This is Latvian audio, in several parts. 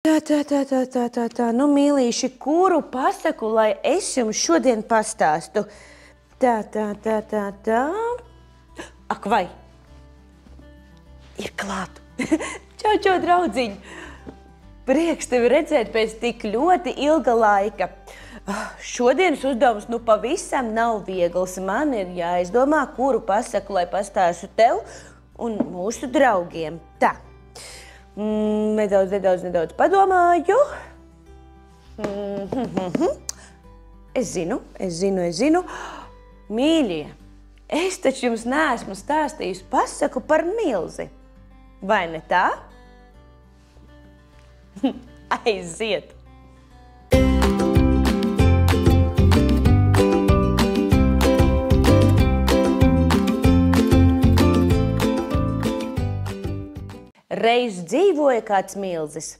Nu, mīlīši, kuru pasaku, lai es jums šodien pastāstu? Ak, vai? Ir klāt. Čau, draudziņ! Prieks tevi redzēt pēc tik ļoti ilga laika. Šodienas uzdevums pavisam nav viegls. Man ir jāizdomā, kuru pasaku, lai pastāstu tev un mūsu draugiem. Tā. Nedaudz padomāju. Es zinu. Mīļie, es taču jums neesmu stāstījusi pasaku par milzi. Vai ne tā? Aiziet! Reiz dzīvoja kāds milzis.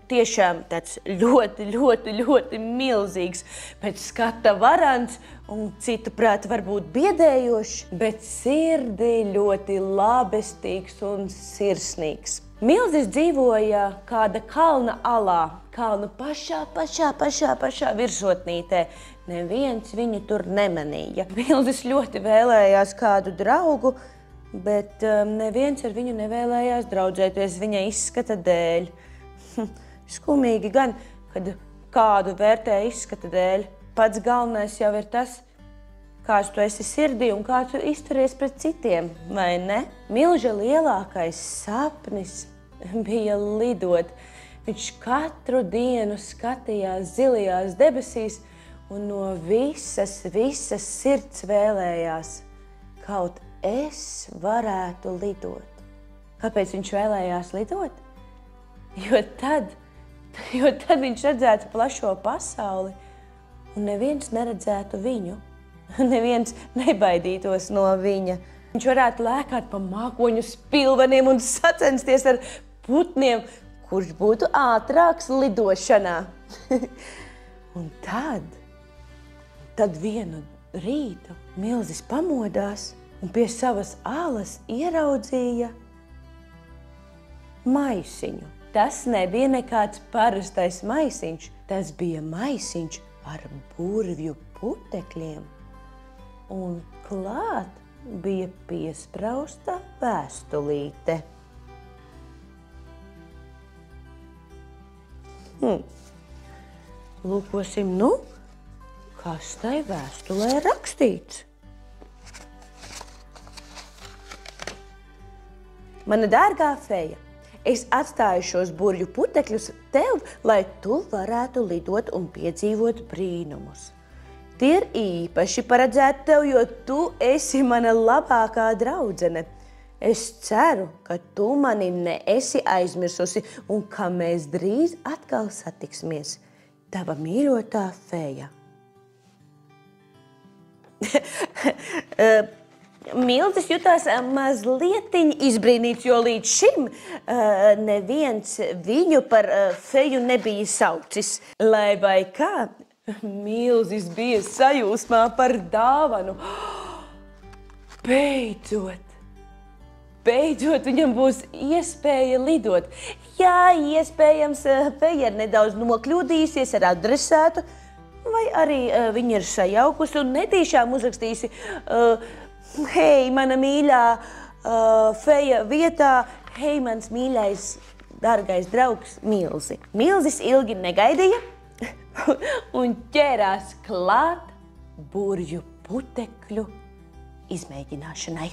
Tiešām tāds ļoti milzīgs, pēc skata varants un citu prāt varbūt biedējošs, bet sirdī ļoti labestīgs un sirsnīgs. Milzis dzīvoja kāda kalna alā, kalna pašā virsotnītē. Neviens viņu tur nemanīja. Milzis ļoti vēlējās kādu draugu, bet neviens ar viņu nevēlējās draudzēties viņa izskata dēļ. Skumīgi gan, kad kādu vērtē izskata dēļ. Pats galvenais jau ir tas, kāds tu esi sirdī un kā tu izturies pret citiem, vai ne? Milža lielākais sapnis bija lidot. Viņš katru dienu skatījās zilajās debesīs un no visas sirds vēlējās kaut es varētu lidot. Kāpēc viņš vēlējās lidot? Jo tad viņš redzētu plašo pasauli un neviens neredzētu viņu. Neviens nebaidītos no viņa. Viņš varētu lēkāt pa mākoņu spilveniem un sacensties ar putniem, kurš būtu ātrāks lidošanā. Un tad vienu rītu milzis pamodās un pie savas alas ieraudzīja maisiņu. Tas nebija nekāds parastais maisiņš, tas bija maisiņš ar burvju putekļiem. Un klāt bija piesprausta vēstulīte. Lūkosim, kas tai vēstulē rakstīts. Mana dārgā feja, es atstāju šos burvju putekļus tev, lai tu varētu lidot un piedzīvot brīnumus. Tie ir īpaši paredzēti tev, jo tu esi mana labākā draudzene. Es ceru, ka tu mani neesi aizmirsusi un ka mēs drīz atkal satiksimies. Tava mīļotā feja. Milzis jutās mazliet izbrīnīts, jo līdz šim neviens viņu par feju nebija saucis. Lai vai kā, Milzis bija sajūsmā par dāvanu. Beidzot viņam būs iespēja lidot. Jā, iespējams, feja ir nedaudz nokļūdījusies ar adresātu, vai arī viņa ir sajaukusi un netīšām uzrakstījusi hei, mana mīļā feja vietā, hei, mans mīļais, dārgais draugs Milzi. Milzis ilgi negaidīja un ķērās klāt burvju putekļu izmēģināšanai.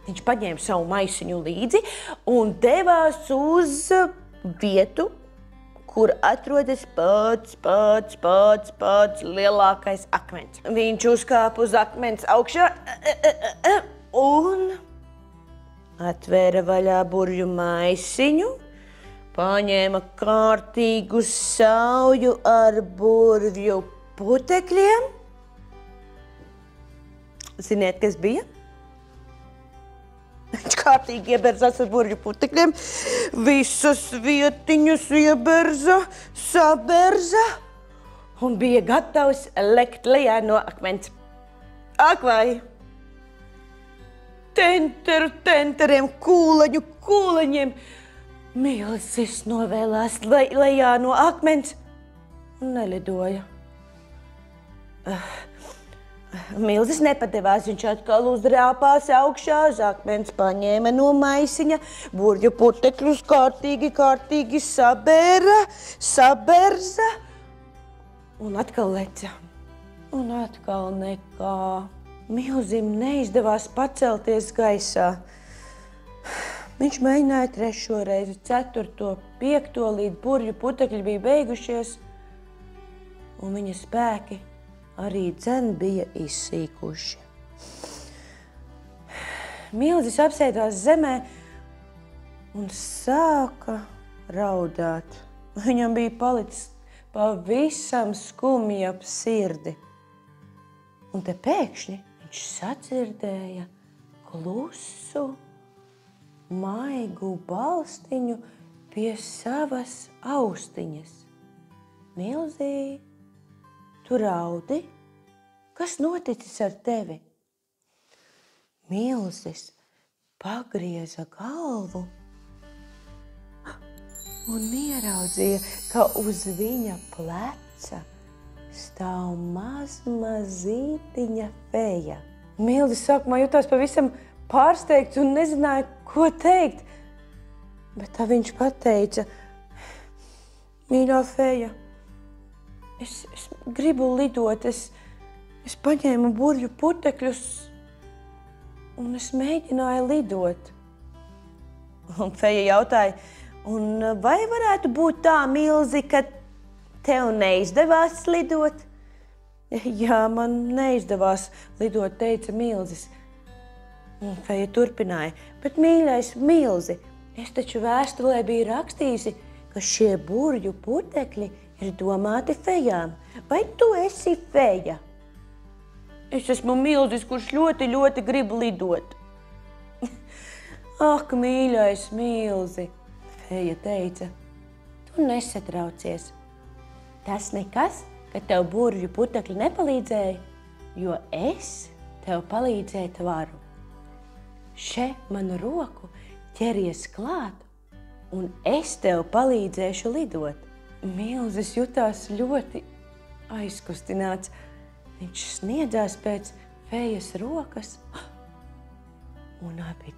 Viņš paņēma savu maisiņu līdzi un devās uz vietu, kur atrodas pats lielākais akmens. Viņš uzkāpa uz akmens augšā un atvēra vaļā burvju maisiņu, paņēma kārtīgu sauju ar burvju putekļiem. Ziniet, kas bija? Viņš kārtīgi ieberzās ar burvju putekļiem, visas vietiņas ieberza, saberza un bija gatavs lekt lejā no akmens. Ak vai! Tenteriem, kūleņiem, Milzis novēlās lejā no akmens un nelidoja. Milzis nepadevās, viņš atkal uzrāpās augšā, uz akmens paņēma no maisiņa, burju putekļus kārtīgi saberza un atkal leca. Un atkal nekā. Milzim neizdevās pacelties gaisā. Viņš mēģināja 3. reizi, 4., 5., līdz burju putekļi bija beigušies, un viņa spēki arī dzen bija izsīkuši. Milzis apsēdās zemē un sāka raudāt. Viņam bija palicis pavisam skumji ap sirdi. Un te pēkšņi viņš sadzirdēja klusu, maigu balstiņu pie savas austiņas. Milzī, tu raudi? Kas noticis ar tevi? Milzis pagrieza galvu un ieraudzīja, ka uz viņa pleca stāv mazītiņa feja. Milzis sākumā jutās pavisam pārsteigts un nezināja, ko teikt. Bet tā viņš pateica: mīļā feja, es gribu lidot, es paņēmu burju putekļus un es mēģināju lidot. Un feja jautāja: un vai varētu būt tā, Milzi, ka tev neizdevās lidot? Jā, man neizdevās lidot, teica Milzis. Un feja turpināja: bet mīļais Milzi, es taču vēstulē biju rakstījusi, ka šie burju putekļi ir domāti fejām. Vai tu esi feja? Es esmu Milzis, kurš ļoti grib lidot. Ak, mīļais Milzi, feja teica, tu nesatraucies. Tas nekas, ka tev burju putekļi nepalīdzēja, jo es tev palīdzēt varu. Še manu roku ķeries klāt, un es tev palīdzēšu lidot. Milzis jutās ļoti aizkustināts. Viņš sniedzās pēc fejas rokas, un abi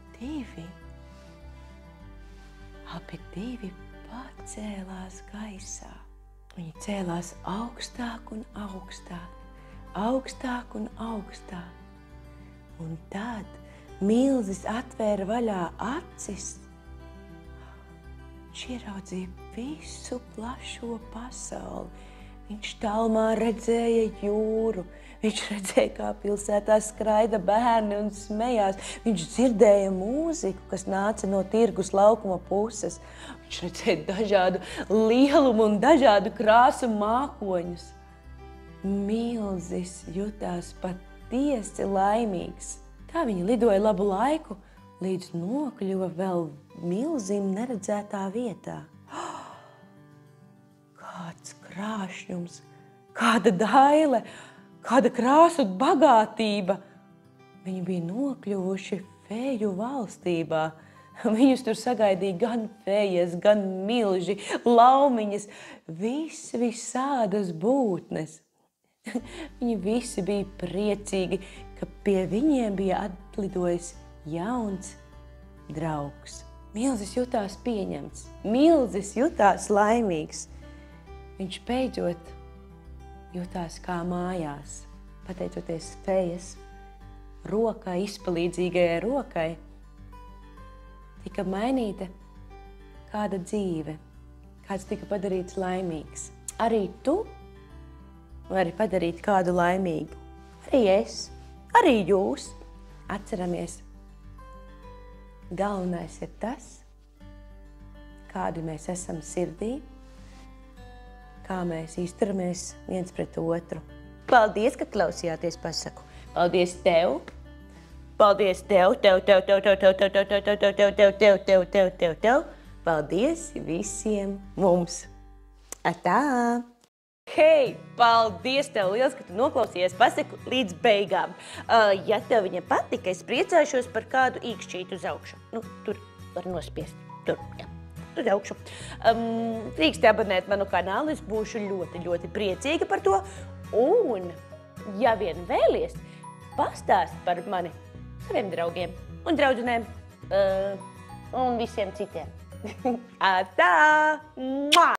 divi pacēlās gaisā. Viņi cēlās augstāk un augstāk, augstāk un augstāk. Un tad Milzis atvēra vaļā acis. Viņš ieraudzīja visu plašo pasauli. Viņš tālumā redzēja jūru. Viņš redzēja, kā pilsētā skraida bērni un smējās. Viņš dzirdēja mūziku, kas nāca no tirgus laukuma puses. Viņš redzēja dažādu lielumu un dažādu krāsu mākoņus. Milzis jutās patiesi laimīgs. Tā viņi lidoja labu laiku, līdz nokļuva vēl Milzim neredzētā vietā. Kāds krāšņums, kāda daile, kāda krāsu bagātība. Viņi bija nokļuvuši feju valstībā. Viņus tur sagaidīja gan fejas, gan milži, laumiņas, visādas būtnes. Viņi visi bija priecīgi, ka pie viņiem bija atlidojis jauns draugs. Milzis jutās pieņemts, Milzis jutās laimīgs. Viņš beidzot jutās kā mājās, pateicoties fejas rokai, izpalīdzīgajai rokai, tika mainīta kāda dzīve, kāds tika padarīts laimīgs. Arī tu vari padarīt kādu laimīgu. Arī es, arī jūs. Atceramies, galvenais ir tas, kādi mēs esam sirdī, kā mēs izturamies viens pret otru. Paldies, ka klausījāties pasaku. Paldies tev. Paldies tev. Paldies visiem mums. Atā! Hei, paldies tev liels, ka tu noklausījies pasaku līdz beigām. Ja tev viņa patika, es priecāšos par kādu īkšķītu uz augšu. Nu, tur var nospiest. Tur, jā. uz augšu. Drīkst abonēt manu kanālu, es būšu ļoti, ļoti priecīga par to. Un, ja vien vēlies, pastāst par mani saviem draugiem un draudzenēm un visiem citiem. Atā! Mua!